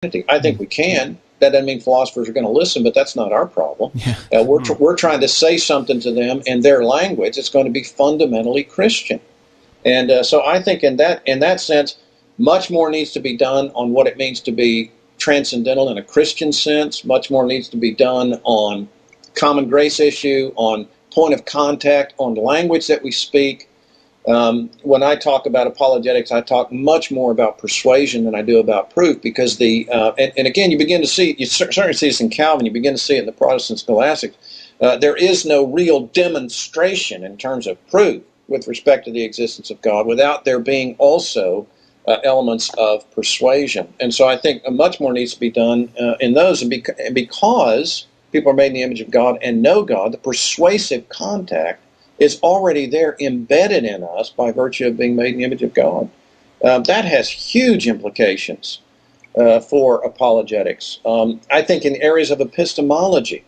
I think we can. That doesn't mean philosophers are going to listen, but that's not our problem. Yeah. We're trying to say something to them in their language. It's going to be fundamentally Christian. And so I think in that sense, much more needs to be done on what it means to be transcendental in a Christian sense. Much more needs to be done on common grace issue, on point of contact, on language that we speak. When I talk about apologetics, I talk much more about persuasion than I do about proof, because and again, you certainly see this in Calvin, you begin to see it in the Protestant scholastics. There is no real demonstration in terms of proof with respect to the existence of God without there being also elements of persuasion. And so I think much more needs to be done in those. And because people are made in the image of God and know God, the persuasive contact is already there, embedded in us by virtue of being made in the image of God. That has huge implications for apologetics. I think in areas of epistemology,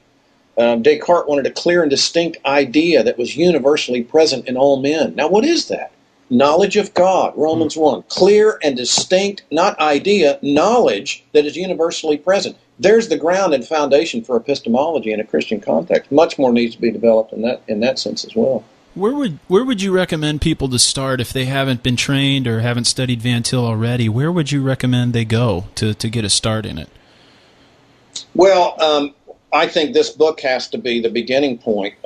Descartes wanted a clear and distinct idea that was universally present in all men. Now, what is that? Knowledge of God, Romans 1. Clear and distinct, not idea, knowledge that is universally present. There's the ground and foundation for epistemology in a Christian context. Much more needs to be developed in that sense as well. Where would you recommend people to start if they haven't been trained or haven't studied Van Til already? Where would you recommend they go to get a start in it? Well, I think this book has to be the beginning point.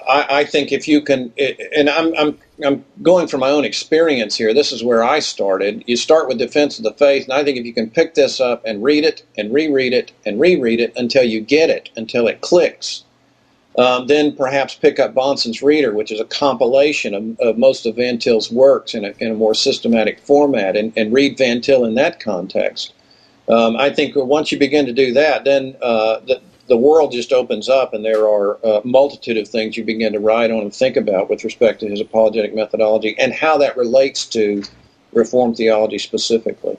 I think if you can, and I'm going from my own experience here, this is where I started. You start with Defense of the Faith, and I think if you can pick this up and read it and reread it and reread it until you get it, until it clicks, then perhaps pick up Bonson's Reader, which is a compilation of most of Van Til's works in a more systematic format, and read Van Til in that context. I think once you begin to do that, then the world just opens up, and there are a multitude of things you begin to write on and think about with respect to his apologetic methodology and how that relates to Reformed theology specifically.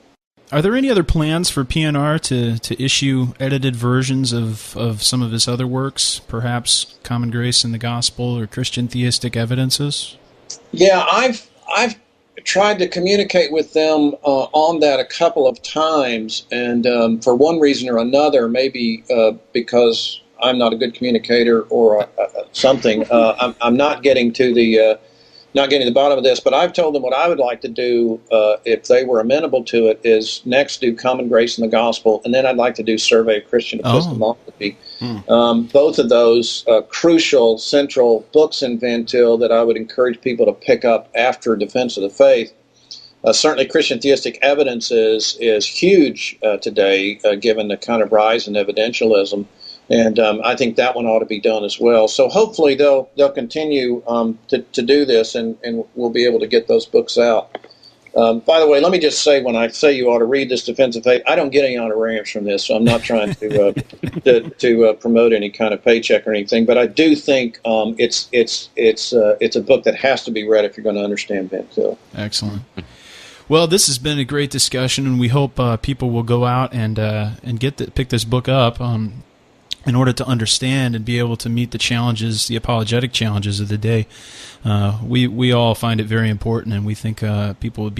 Are there any other plans for PNR to issue edited versions of some of his other works, perhaps Common Grace and the Gospel or Christian Theistic Evidences? Yeah, I've tried to communicate with them on that a couple of times, and for one reason or another, maybe because I'm not a good communicator or something, I'm not getting to the bottom of this. But I've told them what I would like to do, if they were amenable to it, is next do Common Grace and the Gospel, and then I'd like to do Survey of Christian Epistemology. Both of those crucial central books in Van Til that I would encourage people to pick up after Defense of the Faith. Certainly Christian Theistic Evidence is huge today, given the kind of rise in evidentialism, and I think that one ought to be done as well. So hopefully they'll continue to do this, and we'll be able to get those books out. By the way, let me just say, when I say you ought to read this Defense of Faith, I don't get any honorariums from this, so I'm not trying to promote any kind of paycheck or anything. But I do think it's a book that has to be read if you're going to understand Van Til. Excellent. Well, this has been a great discussion, and we hope people will go out and pick this book up in order to understand and be able to meet the challenges, the apologetic challenges of the day. We all find it very important, and we think people would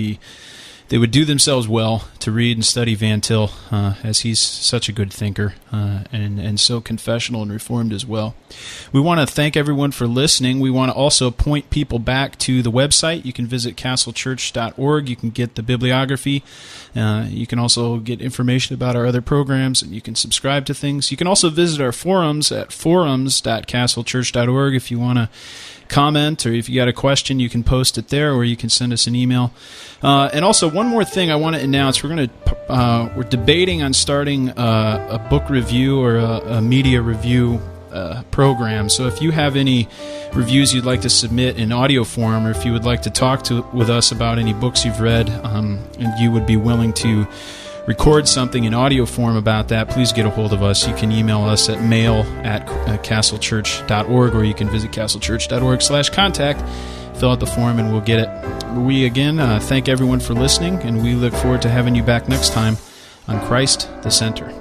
do themselves well to read and study Van Til, as he's such a good thinker and so confessional and reformed as well. We want to thank everyone for listening. We want to also point people back to the website. You can visit castlechurch.org. You can get the bibliography. You can also get information about our other programs, and you can subscribe to things. You can also visit our forums at forums.castlechurch.org if you want to comment, or if you got a question, you can post it there, or you can send us an email. And also, one more thing I want to announce: we're debating on starting a book review or a media review program. So if you have any reviews you'd like to submit in audio form, or if you would like to talk with us about any books you've read, and you would be willing to record something in audio form about that, please get a hold of us. You can email us at mail@castlechurch.org, or you can visit castlechurch.org/contact, fill out the form, and we'll get it. We, again, thank everyone for listening, and we look forward to having you back next time on Christ the Center.